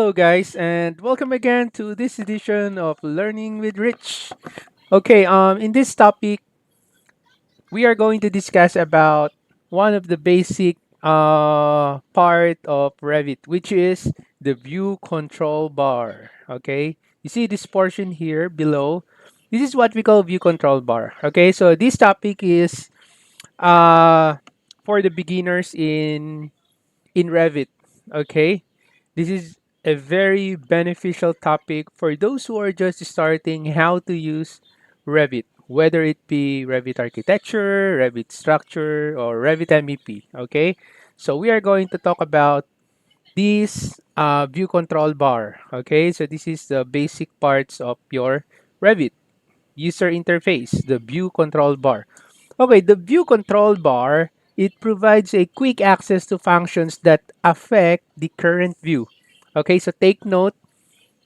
Hello, guys, and welcome again to this edition of Learning with Rich. Okay, in this topic, we are going to discuss about one of the basic part of Revit, which is the view control bar. Okay, you see this portion here below. This is what we call view control bar. Okay, so this topic is uh, for the beginners in Revit. Okay, this is a very beneficial topic for those who are just starting how to use Revit, whether it be Revit architecture, Revit structure, or Revit MEP. Okay, so we are going to talk about this view control bar. Okay, so this is the basic parts of your Revit user interface, the view control bar. Okay, the view control bar, it provides a quick access to functions that affect the current view. Okay, so take note,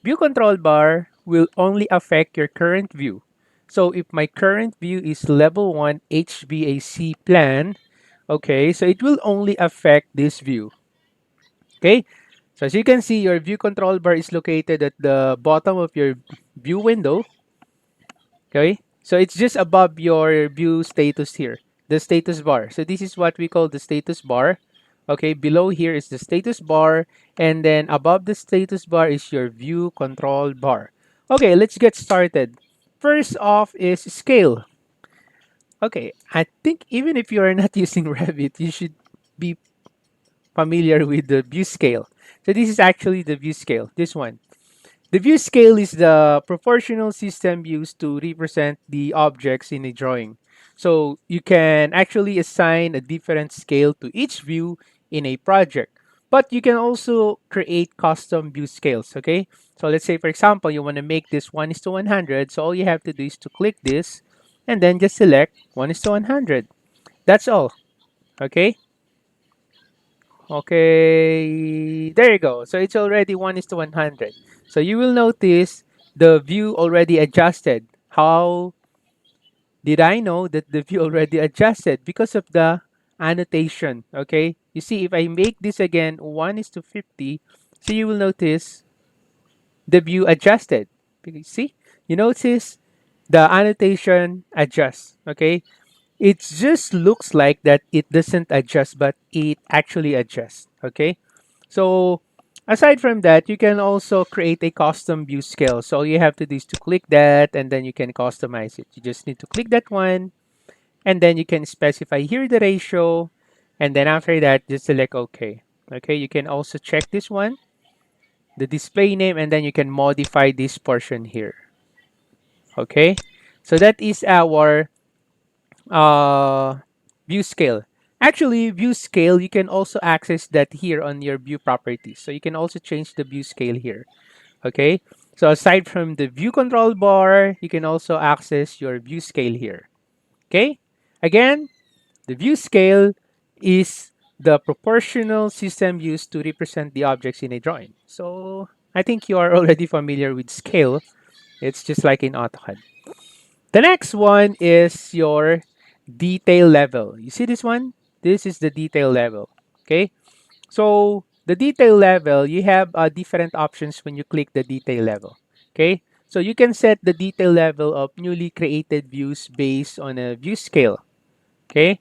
view control bar will only affect your current view. So if my current view is level 1 HVAC plan, okay, so it will only affect this view. Okay, so as you can see, your view control bar is located at the bottom of your view window. Okay, so it's just above your view status here, the status bar. So this is what we call the status bar. Okay, below here is the status bar, and then above the status bar is your view control bar. Okay, let's get started. First off is scale. Okay, I think even if you are not using Revit, you should be familiar with the view scale. So this is actually the view scale, this one. The view scale is the proportional system used to represent the objects in a drawing. So you can actually assign a different scale to each view in a project. But you can also create custom view scales, okay? So let's say, for example, you want to make this 1 is to 100. So all you have to do is to click this and then just select 1 is to 100. That's all, okay? Okay, there you go. So it's already 1 is to 100. So you will notice the view already adjusted. How did I know that the view already adjusted? Because of the annotation, okay? You see, if I make this again 1 is to 50, so you will notice the view adjusted. See, you notice the annotation adjusts, okay? It just looks like that it doesn't adjust, but it actually adjusts, okay? So aside from that, you can also create a custom view scale. So all you have to do is to click that and then you can customize it. You just need to click that one and then you can specify here the ratio. And then after that, just select OK. Okay, you can also check this one, the display name, and then you can modify this portion here. Okay, so that is our uh, view scale. Actually, view scale, you can also access that here on your view properties. So you can also change the view scale here. Okay. So aside from the view control bar, you can also access your view scale here. Okay. Again, the view scale is the proportional system used to represent the objects in a drawing. So I think you are already familiar with scale. It's just like in AutoCAD. The next one is your detail level. You see this one? This is the detail level. Okay. So the detail level, you have different options when you click the detail level. Okay. So you can set the detail level of newly created views based on a view scale. Okay.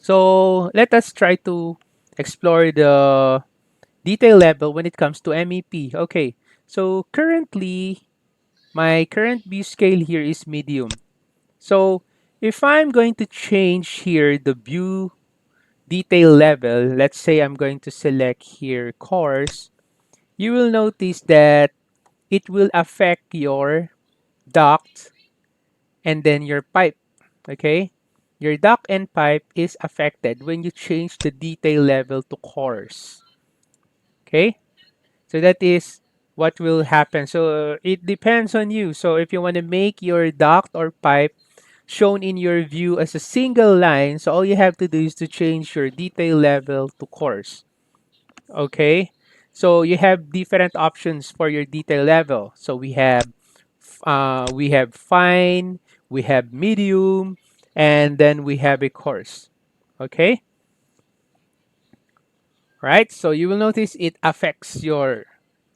So let us try to explore the detail level when it comes to MEP. Okay. So currently, my current view scale here is medium. So if I'm going to change here the view detail level, let's say I'm going to select here coarse, you will notice that it will affect your duct and then your pipe. Okay? Your duct and pipe is affected when you change the detail level to coarse. Okay? So that is what will happen. So it depends on you. So if you want to make your duct or pipe shown in your view as a single line, so all you have to do is to change your detail level to coarse. Okay, so you have different options for your detail level. So we have fine, we have medium, and then we have a coarse. Okay, right? So you will notice it affects your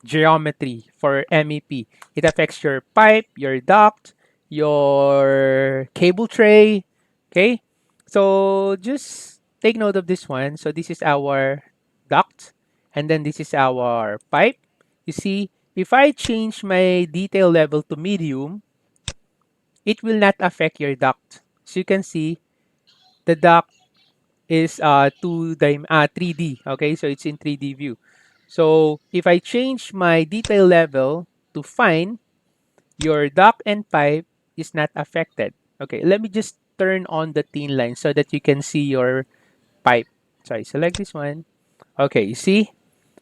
geometry for MEP. It affects your pipe, your duct, your cable tray. Okay, so just take note of this one. So this is our duct, and then this is our pipe. You see, if I change my detail level to medium, it will not affect your duct. So you can see the duct is 3D. Okay, so it's in 3D view. So if I change my detail level to fine, your duct and pipe is not affected. Okay, let me just turn on the thin line so that you can see your pipe. So I select this one. Okay, you see?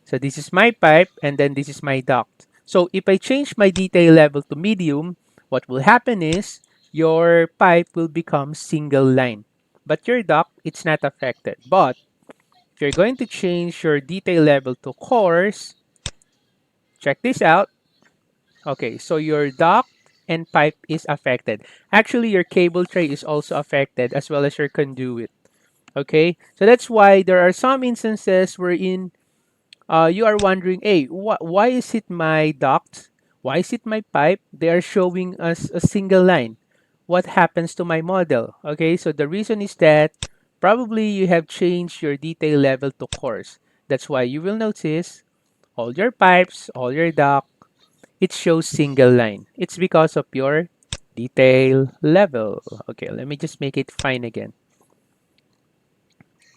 So this is my pipe and then this is my duct. So if I change my detail level to medium, what will happen is your pipe will become single line. But your duct, it's not affected. But if you're going to change your detail level to coarse, check this out. Okay, so your duct and pipe is affected. Actually, your cable tray is also affected as well as your conduit. Okay, so that's why there are some instances wherein you are wondering, hey, why is it my duct? Why is it my pipe? They are showing us a single line. What happens to my model? Okay, so the reason is that probably you have changed your detail level to coarse. That's why you will notice all your pipes, all your duct, it shows single line. It's because of your detail level. Okay, let me just make it fine again.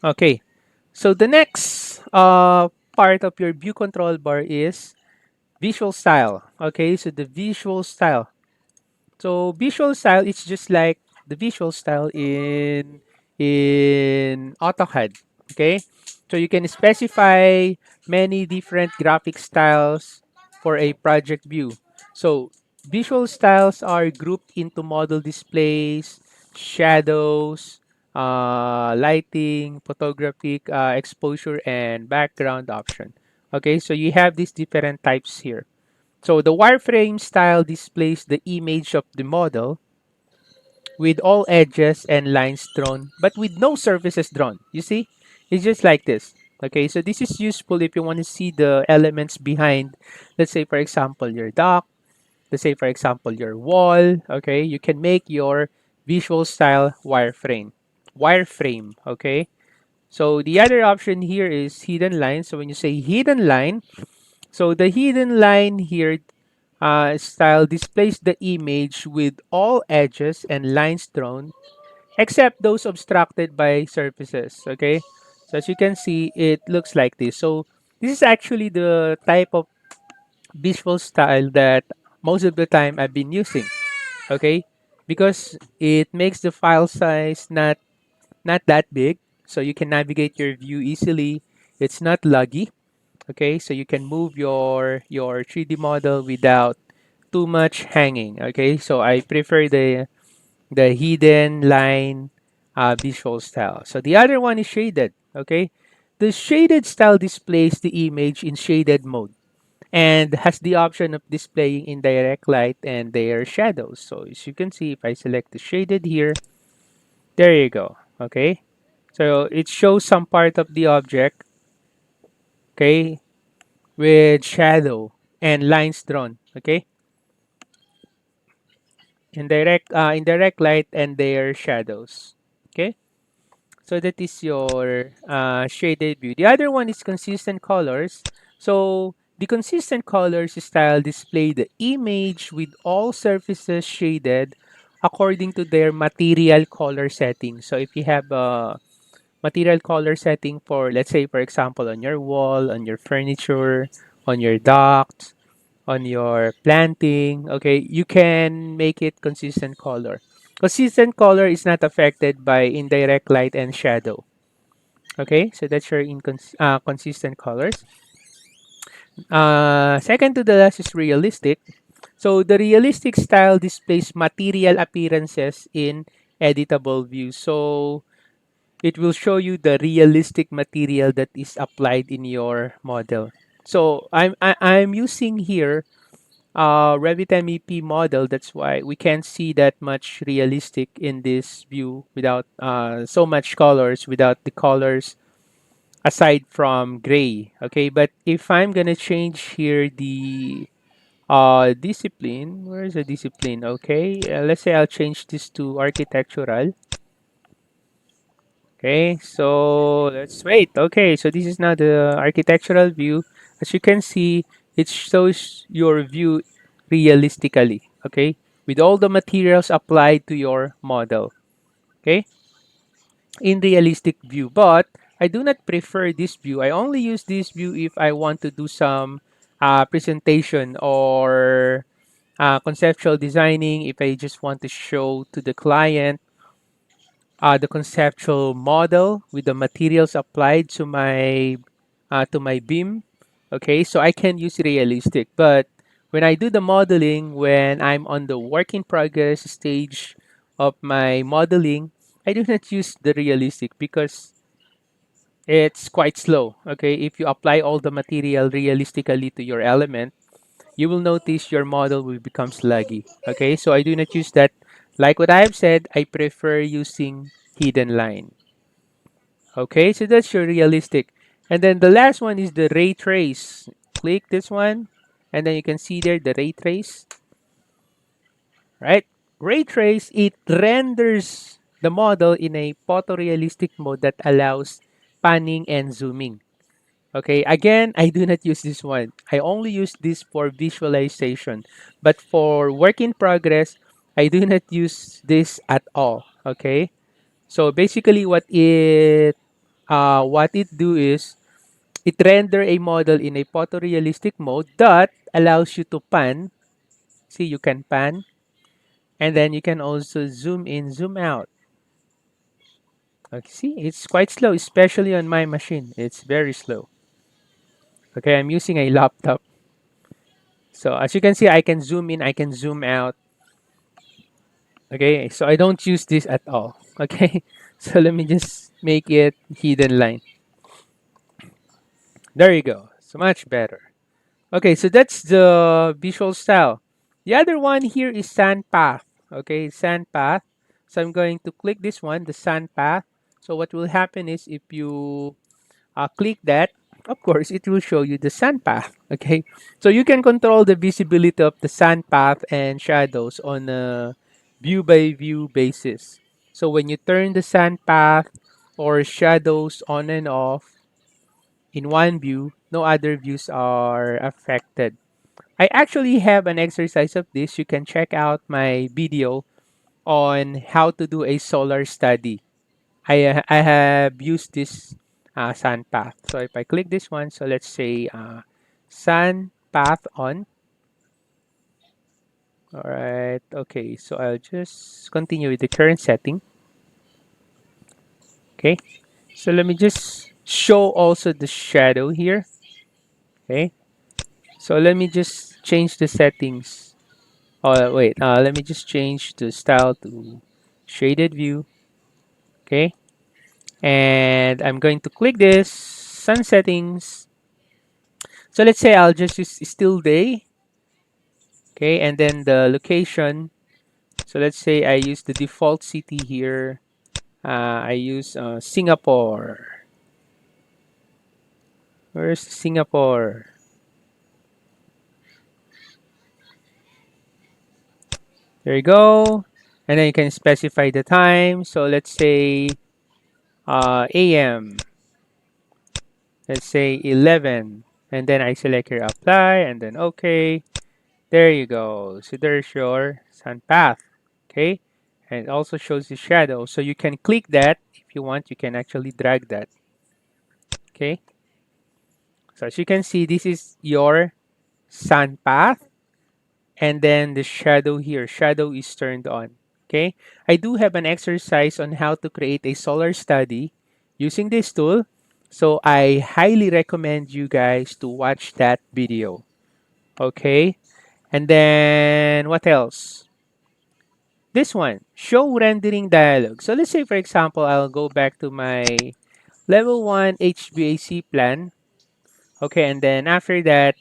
Okay, so the next part of your view control bar is visual style. Okay, so the visual style. So visual style is just like the visual style in AutoCAD. Okay, so you can specify many different graphic styles for a project view. So visual styles are grouped into model displays, shadows, lighting, photographic exposure, and background option. Okay, so you have these different types here. So the wireframe style displays the image of the model with all edges and lines drawn, but with no surfaces drawn. You see? It's just like this. Okay, so this is useful if you want to see the elements behind, let's say, for example, your dock, let's say, for example, your wall. Okay, you can make your visual style wireframe. Wireframe, okay? So the other option here is hidden line. So when you say hidden line, so the hidden line here style displays the image with all edges and lines drawn except those obstructed by surfaces. Okay, so as you can see, it looks like this. So this is actually the type of visual style that most of the time I've been using. Okay, because it makes the file size not that big, so you can navigate your view easily. It's not laggy. Okay, so you can move your 3D model without too much hanging. Okay, so I prefer the hidden line visual style. So the other one is shaded. Okay, the shaded style displays the image in shaded mode and has the option of displaying indirect light and their shadows. So as you can see, if I select the shaded here, there you go. Okay, so it shows some part of the object. Okay, with shadow and lines drawn. Okay, indirect light and their shadows. Okay, so that is your shaded view. The other one is consistent colors. So the consistent colors style display the image with all surfaces shaded according to their material color setting. So if you have a material color setting for, let's say, for example, on your wall, on your furniture, on your dock, on your planting, okay, you can make it consistent color. Consistent color is not affected by indirect light and shadow. Okay, so that's your consistent colors. Second to the last is realistic. So the realistic style displays material appearances in editable views. So it will show you the realistic material that is applied in your model. So I'm using here Revit MEP model. That's why we can't see that much realistic in this view without so much colors, without the colors aside from gray. Okay, but if I'm gonna change here the discipline, where is the discipline? Okay, let's say I'll change this to architectural. Okay, so let's wait. Okay, so this is now the architectural view. As you can see, it shows your view realistically. Okay, with all the materials applied to your model. Okay, in realistic view. But I do not prefer this view. I only use this view if I want to do some presentation or conceptual designing. If I just want to show to the client the conceptual model with the materials applied to my beam. Okay, so I can use realistic, but when I do the modeling, when I'm on the work in progress stage of my modeling, I do not use the realistic because it's quite slow. Okay, if you apply all the material realistically to your element, you will notice your model will become sluggy. Okay, so I do not use that. Like what I have said, I prefer using hidden line. Okay, so that's your realistic. And then the last one is the ray trace. Click this one, and then you can see there the ray trace, right? Ray trace, it renders the model in a photorealistic mode that allows panning and zooming. Okay, again, I do not use this one. I only use this for visualization. But for work in progress, I do not use this at all. Okay, so basically what it do is it render a model in a photorealistic mode that allows you to pan. See, you can pan, and then you can also zoom in, zoom out. Okay, see, it's quite slow, especially on my machine. It's very slow. Okay, I'm using a laptop. So as you can see, I can zoom in, I can zoom out. Okay, so I don't use this at all. Okay, so let me just make it hidden line. There you go. So much better. Okay, so that's the visual style. The other one here is sand path. Okay, sand path. So I'm going to click this one, the sand path. So what will happen is if you click that, of course, it will show you the sand path. Okay, so you can control the visibility of the sand path and shadows on a view by view basis. So when you turn the sand path or shadows on and off in one view, no other views are affected. I actually have an exercise of this. You can check out my video on how to do a solar study. I have used this sun path. So if I click this one, so let's say sun path on. All right. Okay. So I'll just continue with the current setting. Okay. So let me just show also the shadow here. Okay. So let me just change the settings. Oh wait. Let me just change the style to shaded view. Okay. And I'm going to click this sun settings. So let's say I'll just use still day. Okay, and then the location. So let's say I use the default city here. I use Singapore. Where's Singapore? There you go. And then you can specify the time. So let's say AM. Let's say 11. And then I select here apply and then okay. There you go. So there's your sun path. Okay. And it also shows the shadow. So you can click that if you want. You can actually drag that. Okay. So as you can see, this is your sun path. And then the shadow here. Shadow is turned on. Okay. I do have an exercise on how to create a solar study using this tool. So I highly recommend you guys to watch that video. Okay. And then what else? This one, show rendering dialog. So let's say, for example, I'll go back to my level 1 HVAC plan. Okay, and then after that,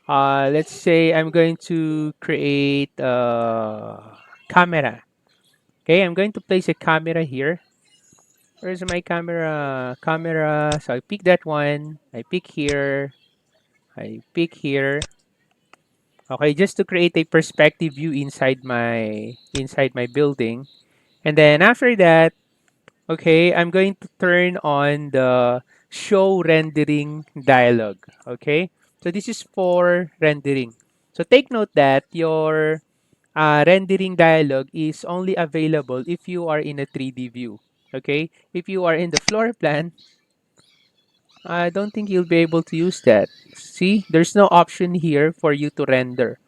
let's say I'm going to create a camera. Okay, I'm going to place a camera here. Where's my camera? Camera. So I pick that one. I pick here. I pick here. Okay, just to create a perspective view inside my building. And then after that, okay, I'm going to turn on the show rendering dialog. Okay, so this is for rendering. So take note that your rendering dialog is only available if you are in a 3D view. Okay, if you are in the floor plan, I don't think you'll be able to use that. See, there's no option here for you to render.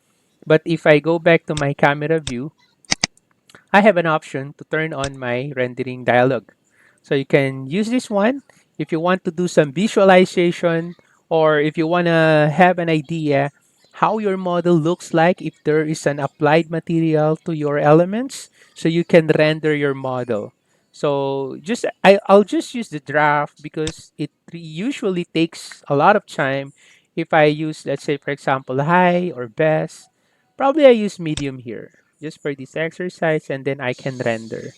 But if I go back to my camera view, I have an option to turn on my rendering dialog. So you can use this one if you want to do some visualization or if you want to have an idea how your model looks like if there is an applied material to your elements so you can render your model. So I'll just use the draft because it usually takes a lot of time if I use, let's say, for example, high or best. Probably I use medium here just for this exercise and then I can render.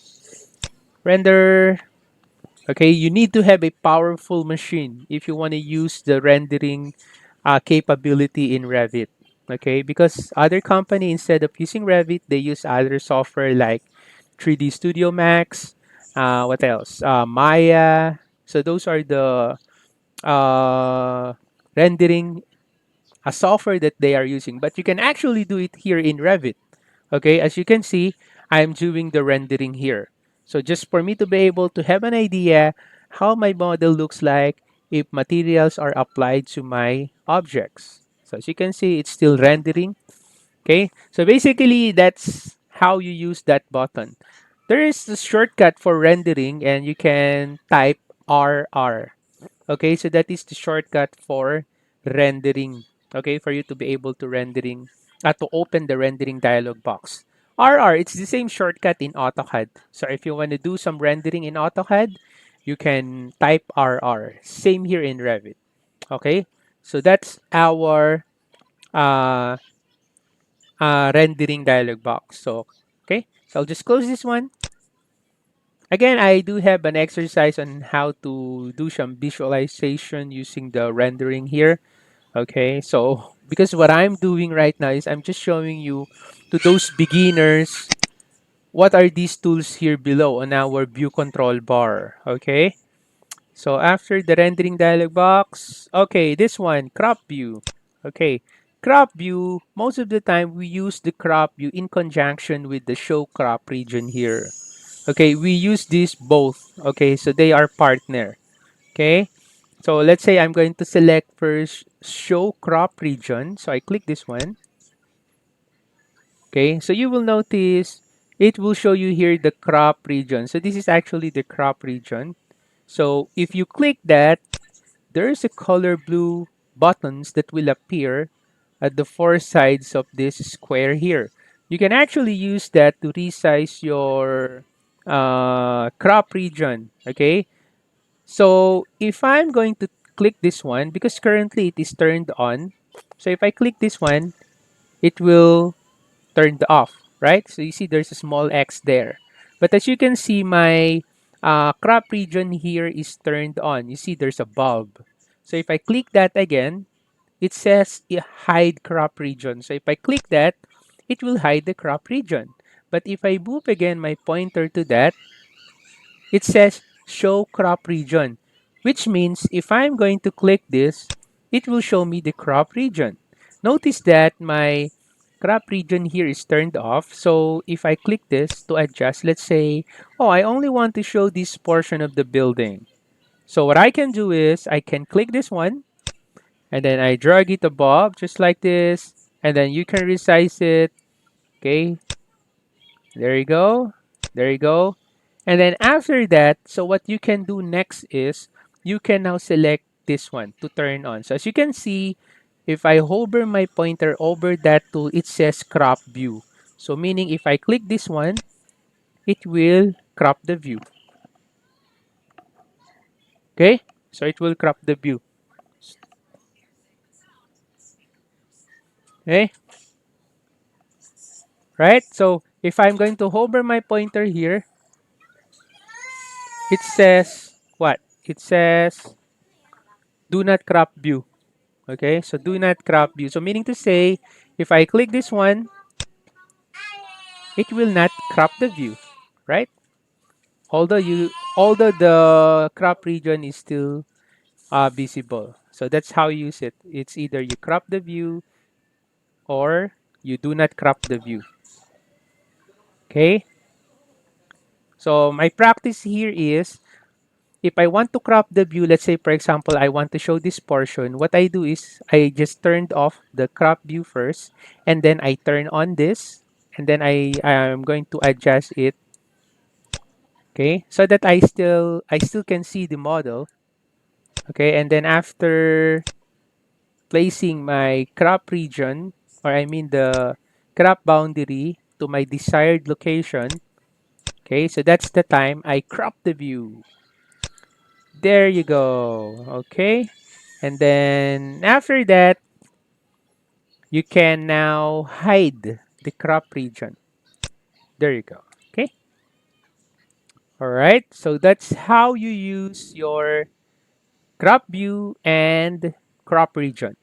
Render. Okay, you need to have a powerful machine if you want to use the rendering capability in Revit. Okay, because other company instead of using Revit, they use other software like 3D Studio Max. What else? Maya. So those are the uh, rendering a software that they are using. But you can actually do it here in Revit. Okay, as you can see, I'm doing the rendering here. So just for me to be able to have an idea how my model looks like if materials are applied to my objects. So as you can see, it's still rendering. Okay, so basically that's how you use that button. There is a shortcut for rendering and you can type RR. Okay, so that is the shortcut for rendering. Okay, for you to be able to to open the rendering dialog box. RR, it's the same shortcut in AutoCAD. So if you want to do some rendering in AutoCAD, you can type RR. Same here in Revit. Okay, so that's our uh, rendering dialog box. So, okay, so I'll just close this one. Again, I do have an exercise on how to do some visualization using the rendering here. Okay, so because what I'm doing right now is I'm just showing you to those beginners what are these tools here below on our view control bar. Okay, so after the rendering dialog box, okay, this one, crop view. Okay, crop view, most of the time we use the crop view in conjunction with the show crop region here. Okay, we use these both. Okay, so they are partner. Okay, so let's say I'm going to select first show crop region. So I click this one. Okay, so you will notice it will show you here the crop region. So this is actually the crop region. So if you click that, there's a color blue buttons that will appear at the four sides of this square here. You can actually use that to resize your crop region. Okay, so if I'm going to click this one, because currently it is turned on, so if I click this one, it will turn off, right? So you see there's a small X there. But as you can see, my crop region here is turned on. You see there's a bulb. So if I click that again, it says hide crop region. So if I click that, it will hide the crop region. But if I move again my pointer to that, it says show crop region, which means if I'm going to click this, it will show me the crop region. Notice that my crop region here is turned off. So if I click this to adjust, let's say, oh, I only want to show this portion of the building. So what I can do is I can click this one and then I drag it above just like this. And then you can resize it. Okay, there you go. There you go. And then after that, so what you can do next is you can now select this one to turn on. So as you can see, if I hover my pointer over that tool, it says crop view. So meaning if I click this one, it will crop the view. Okay? So it will crop the view. Okay? Right? So if I'm going to hover my pointer here, It says what? It says do not crop view. Okay, so do not crop view. So meaning to say, if I click this one, it will not crop the view, right? Although the crop region is still visible. So that's how you use it. It's either you crop the view or you do not crop the view. Okay. So my practice here is if I want to crop the view, let's say for example, I want to show this portion, what I do is I just turned off the crop view first, and then I turn on this, and then I am going to adjust it, okay, so that I still can see the model, okay, and then after placing my crop region, or I mean the crop boundary to my desired location, okay, so that's the time I crop the view. There you go. Okay. And then after that, you can now hide the crop region. There you go. Okay. All right. So that's how you use your crop view and crop region.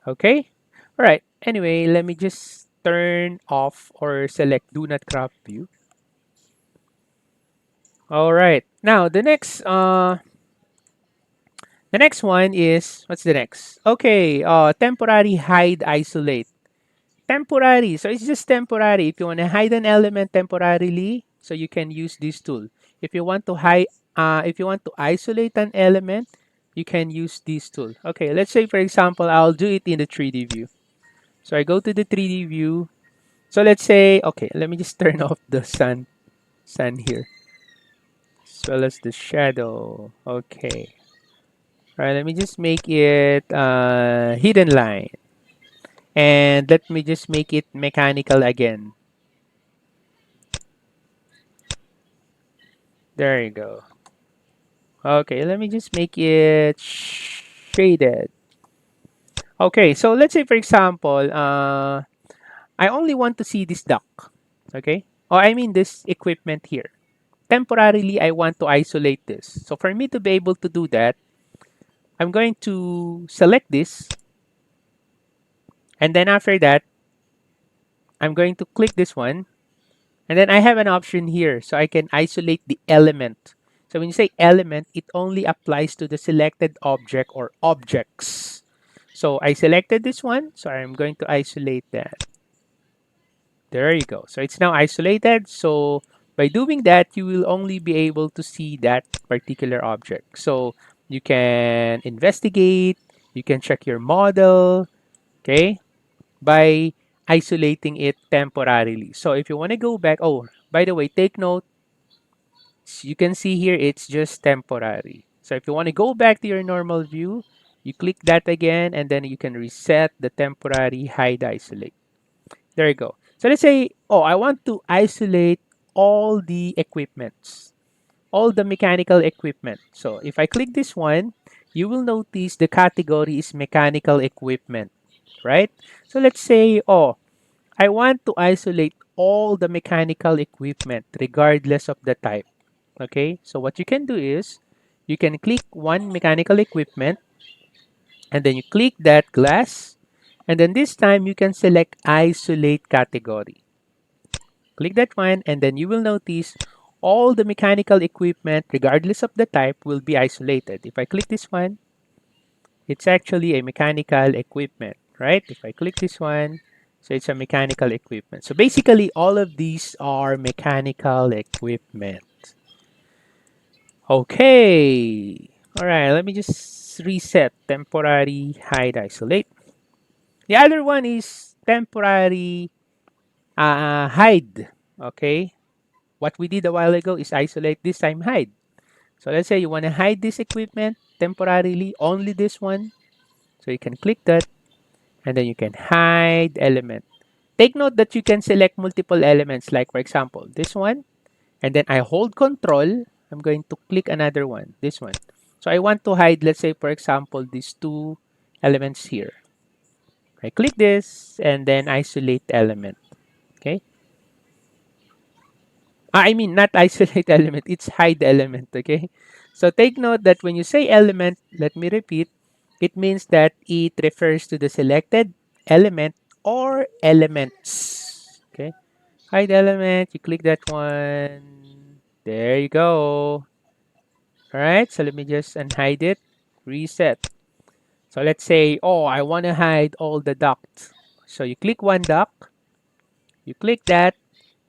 Okay. All right. Anyway, let me just turn off or select do not crop view. All right. Now the next one is what's the next? Okay, temporary hide isolate. Temporary. So it's just temporary. If you want to hide an element temporarily, so you can use this tool. If you want to isolate an element, you can use this tool. Okay, let's say for example, I'll do it in the 3D view. So I go to the 3D view. So let's say, okay, let me just turn off the sun here, as well as the shadow. Okay. All right, let me just make it hidden line. And let me just make it mechanical again. There you go. Okay, let me just make it shaded. Okay, so let's say for example, I only want to see this duck. Okay, or I mean this equipment here. Temporarily, I want to isolate this. So for me to be able to do that, I'm going to select this, and then after that, I'm going to click this one, and then I have an option here, so I can isolate the element. So when you say element, it only applies to the selected object or objects. So I selected this one, so I'm going to isolate that. There you go. So it's now isolated. So by doing that, you will only be able to see that particular object. So you can investigate, you can check your model, okay, by isolating it temporarily. So if you want to go back, oh, by the way, take note, you can see here it's just temporary. So if you want to go back to your normal view, you click that again, and then you can reset the temporary hide isolate. There you go. So let's say, oh, I want to isolate all the equipments, all the mechanical equipment. So if I click this one, you will notice the category is mechanical equipment, right? So let's say, oh, I want to isolate all the mechanical equipment regardless of the type. Okay, so what you can do is you can click one mechanical equipment, and then you click that glass, and then this time you can select isolate category. Click that one, and then you will notice all the mechanical equipment, regardless of the type, will be isolated. If I click this one, it's actually a mechanical equipment, right? If I click this one, so it's a mechanical equipment. So basically, all of these are mechanical equipment. Okay. All right, let me just reset temporary hide isolate. The other one is temporary hide. Okay. What we did a while ago is isolate, this time hide. So let's say you want to hide this equipment temporarily, only this one. So you can click that, and then you can hide element. Take note that you can select multiple elements, like for example, this one, and then I hold control. I'm going to click another one, this one. So I want to hide, let's say for example, these two elements here. I click this and then isolate element. Okay. I mean, not isolate element, it's hide element, okay? So take note that when you say element, let me repeat, it means that it refers to the selected element or elements, okay? Hide element, you click that one. There you go. All right, so let me just unhide it, reset. So let's say, oh, I want to hide all the ducts. So you click one duct, you click that.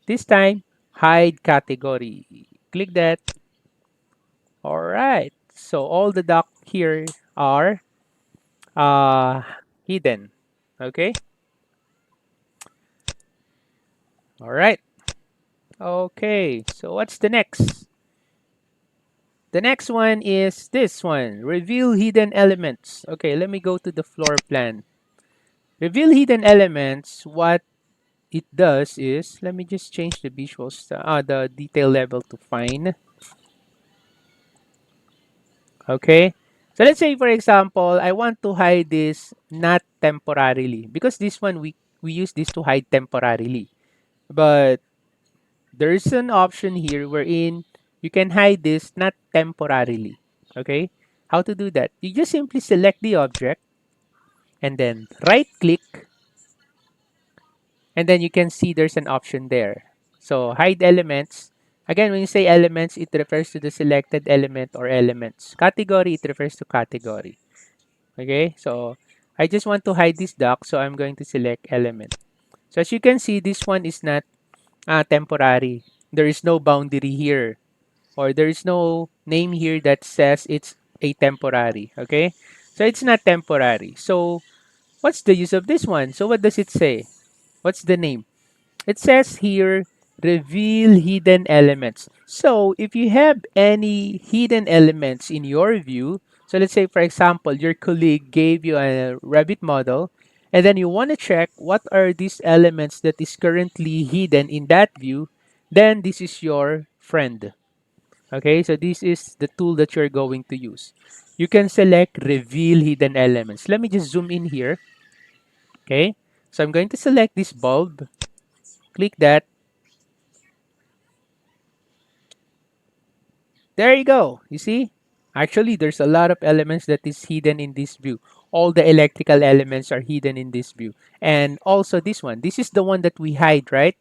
This time, hide category. Click that. All right. So all the ducts here are uh, hidden. Okay. All right. Okay. So what's the next? The next one is this one. Reveal hidden elements. Okay, let me go to the floor plan. Reveal hidden elements. What it does is, let me just change the the detail level to fine. Okay. So let's say, for example, I want to hide this not temporarily because this one we use this to hide temporarily. But there's an option here wherein you can hide this not temporarily. Okay. How to do that? You just simply select the object and then right click, and then you can see there's an option there. So hide elements. Again, when you say elements, it refers to the selected element or elements. Category, it refers to category. Okay, so I just want to hide this dock, so I'm going to select element. So as you can see, this one is not temporary. There is no boundary here, or there is no name here that says it's a temporary. Okay, so it's not temporary. So what's the use of this one? So what does it say? What's the name? It says here, reveal hidden elements. So if you have any hidden elements in your view, so let's say, for example, your colleague gave you a Rabbit model, and then you want to check what are these elements that is currently hidden in that view, then this is your friend. Okay, so this is the tool that you're going to use. You can select reveal hidden elements. Let me just zoom in here. Okay, so I'm going to select this bulb, click that. There you go. You see? Actually, there's a lot of elements that is hidden in this view. All the electrical elements are hidden in this view. And also this one. This is the one that we hide, right?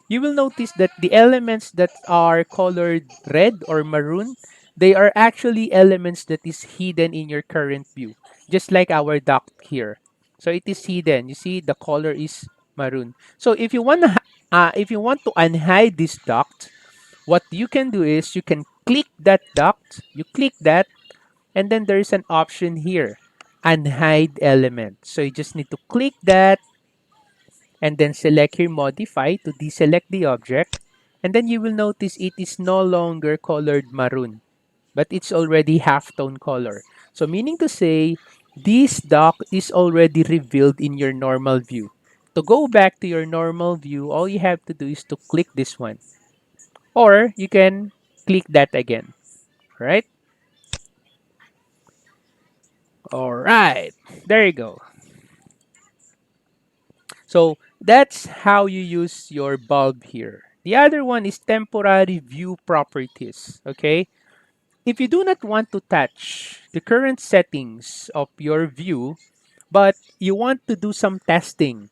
You will notice that the elements that are colored red or maroon, they are actually elements that is hidden in your current view. Just like our duct here. So it is hidden. You see, the color is maroon. So if you want to unhide this duct, what you can do is you can click that duct, you click that, and then there's an option here, unhide element. So you just need to click that and then select here modify to deselect the object. And then you will notice it is no longer colored maroon, but it's already half-tone color. So meaning to say, this duct is already revealed in your normal view. To go back to your normal view, all you have to do is to click this one. Or you can click that again, right? All right, there you go. So that's how you use your bulb here. The other one is temporary view properties, okay? If you do not want to touch the current settings of your view, but you want to do some testing,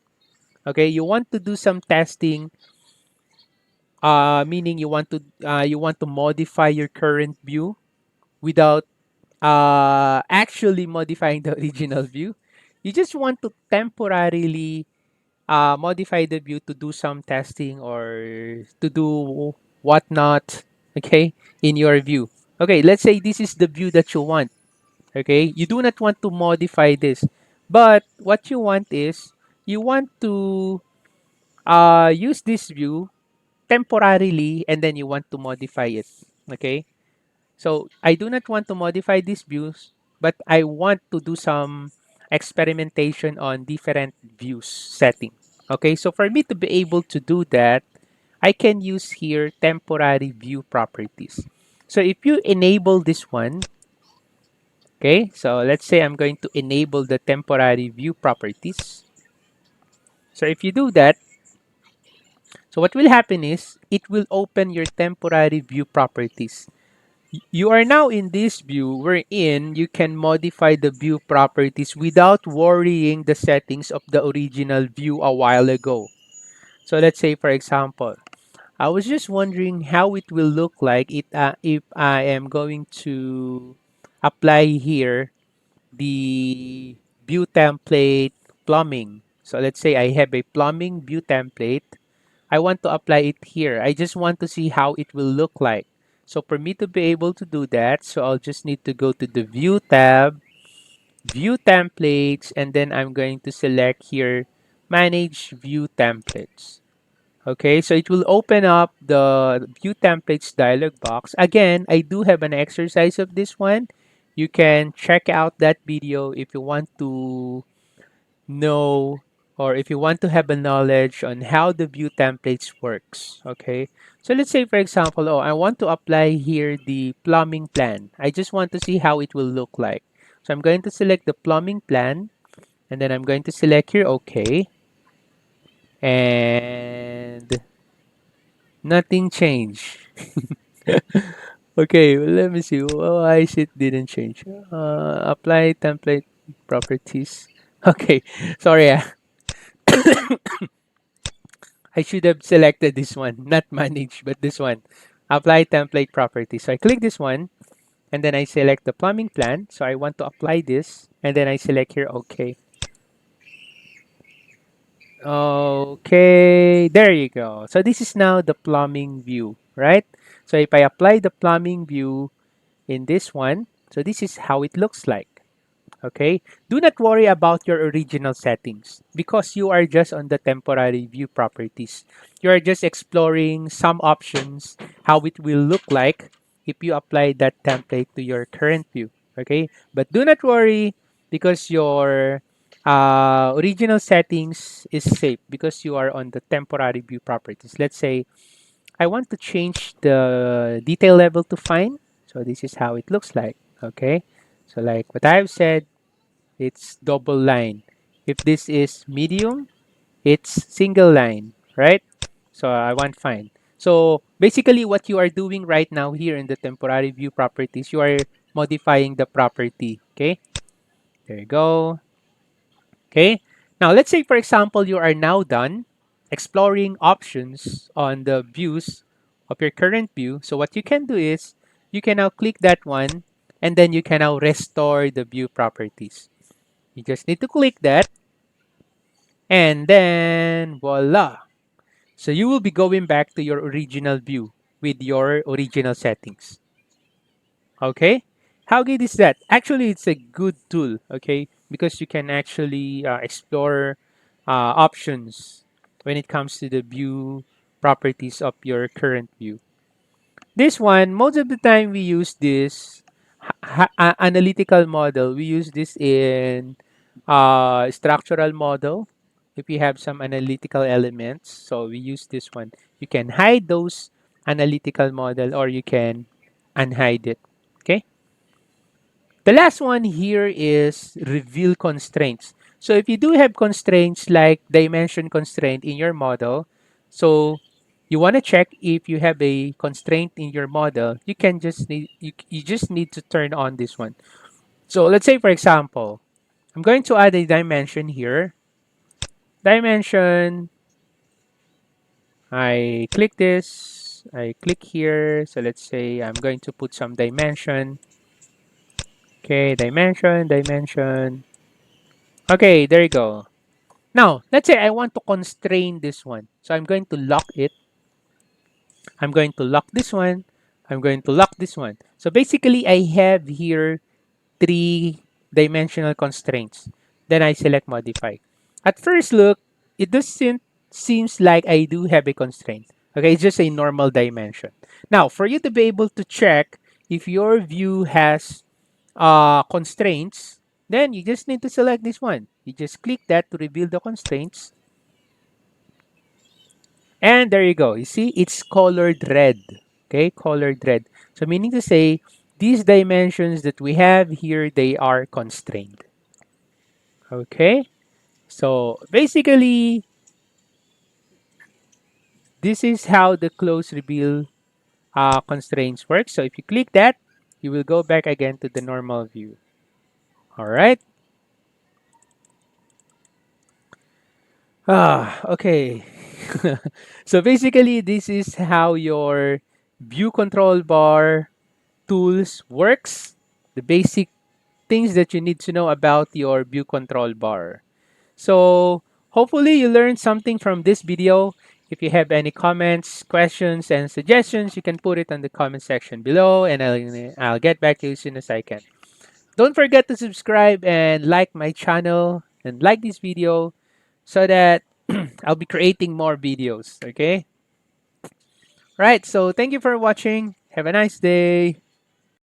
okay? You want to do some testing, meaning you want to modify your current view without actually modifying the original view. You just want to temporarily modify the view to do some testing or to do whatnot, okay, in your view. Okay, let's say this is the view that you want, okay? You do not want to modify this, but what you want is you want to use this view temporarily and then you want to modify it, okay? So I do not want to modify these views, but I want to do some experimentation on different views setting. Okay, so for me to be able to do that, I can use here temporary view properties. So if you enable this one, okay, so let's say I'm going to enable the temporary view properties. So if you do that, So what will happen is it will open your temporary view properties. You are now in this view wherein you can modify the view properties without worrying the settings of the original view a while ago. So let's say, for example, I was just wondering how it will look like if I am going to apply here the view template plumbing. So let's say I have a plumbing view template. I want to apply it here. I just want to see how it will look like. So for me to be able to do that, so I'll just need to go to the view tab, view templates, and then I'm going to select here manage view templates. Okay, so it will open up the view templates dialog box. Again, I do have an exercise of this one. You can check out that video if you want to know or if you want to have a knowledge on how the view templates works. Okay, so let's say for example, oh, I want to apply here the plumbing plan. I just want to see how it will look like. So I'm going to select the plumbing plan and then I'm going to select here okay, and nothing changed. Okay, well, let me see why it didn't change. Apply template properties. Okay, sorry. I should have selected this one, not manage, but this one. Apply template properties. So I click this one and then I select the plumbing plan. So I want to apply this and then I select here OK. Okay, there you go. So this is now the plumbing view, right? So if I apply the plumbing view in this one, so this is how it looks like. Okay, do not worry about your original settings because you are just on the temporary view properties. You are just exploring some options, how it will look like if you apply that template to your current view. Okay, but do not worry because your original settings is safe because you are on the temporary view properties. Let's say I want to change the detail level to fine. So this is how it looks like. Okay, so like what I've said, it's double line. If this is medium, it's single line, right? So I want fine. So basically what you are doing right now here in the temporary view properties, you are modifying the property. Okay, there you go. Okay, now let's say for example, you are now done exploring options on the views of your current view. So what you can do is you can now click that one and then you can now restore the view properties. You just need to click that and then voila. So you will be going back to your original view with your original settings. Okay? How good is that? Actually, it's a good tool, okay? Because you can actually explore options when it comes to the view properties of your current view. This one, most of the time we use this analytical model. We use this in structural model. If you have some analytical elements, so we use this one. You can hide those analytical model or you can unhide it. Okay. The last one here is reveal constraints. So if you do have constraints like dimension constraint in your model, so you want to check if you have a constraint in your model, you just need to turn on this one. So let's say for example, I'm going to add a dimension here. Dimension, I click this, I click here. So let's say I'm going to put some dimension. Okay, dimension. Okay, there you go. Now, let's say I want to constrain this one. So I'm going to lock it. I'm going to lock this one. I'm going to lock this one. So basically, I have here three dimensional constraints. Then I select modify. At first look, it doesn't seems like I do have a constraint. Okay, it's just a normal dimension. Now, for you to be able to check if your view has constraints, then you just need to select this one. You just click that to reveal the constraints. And there you go. You see, it's colored red. Okay, colored red. So meaning to say, these dimensions that we have here, they are constrained. Okay, so basically, this is how the close reveal constraints work. So if you click that, you will go back again to the normal view. All right. Okay. So basically, this is how your view control bar tools works. The basic things that you need to know about your view control bar. So hopefully you learned something from this video. If you have any comments, questions, and suggestions, you can put it on the comment section below, and I'll get back to you as soon as I can. Don't forget to subscribe and like my channel and like this video so that I'll be creating more videos. Okay. Right. So thank you for watching. Have a nice day.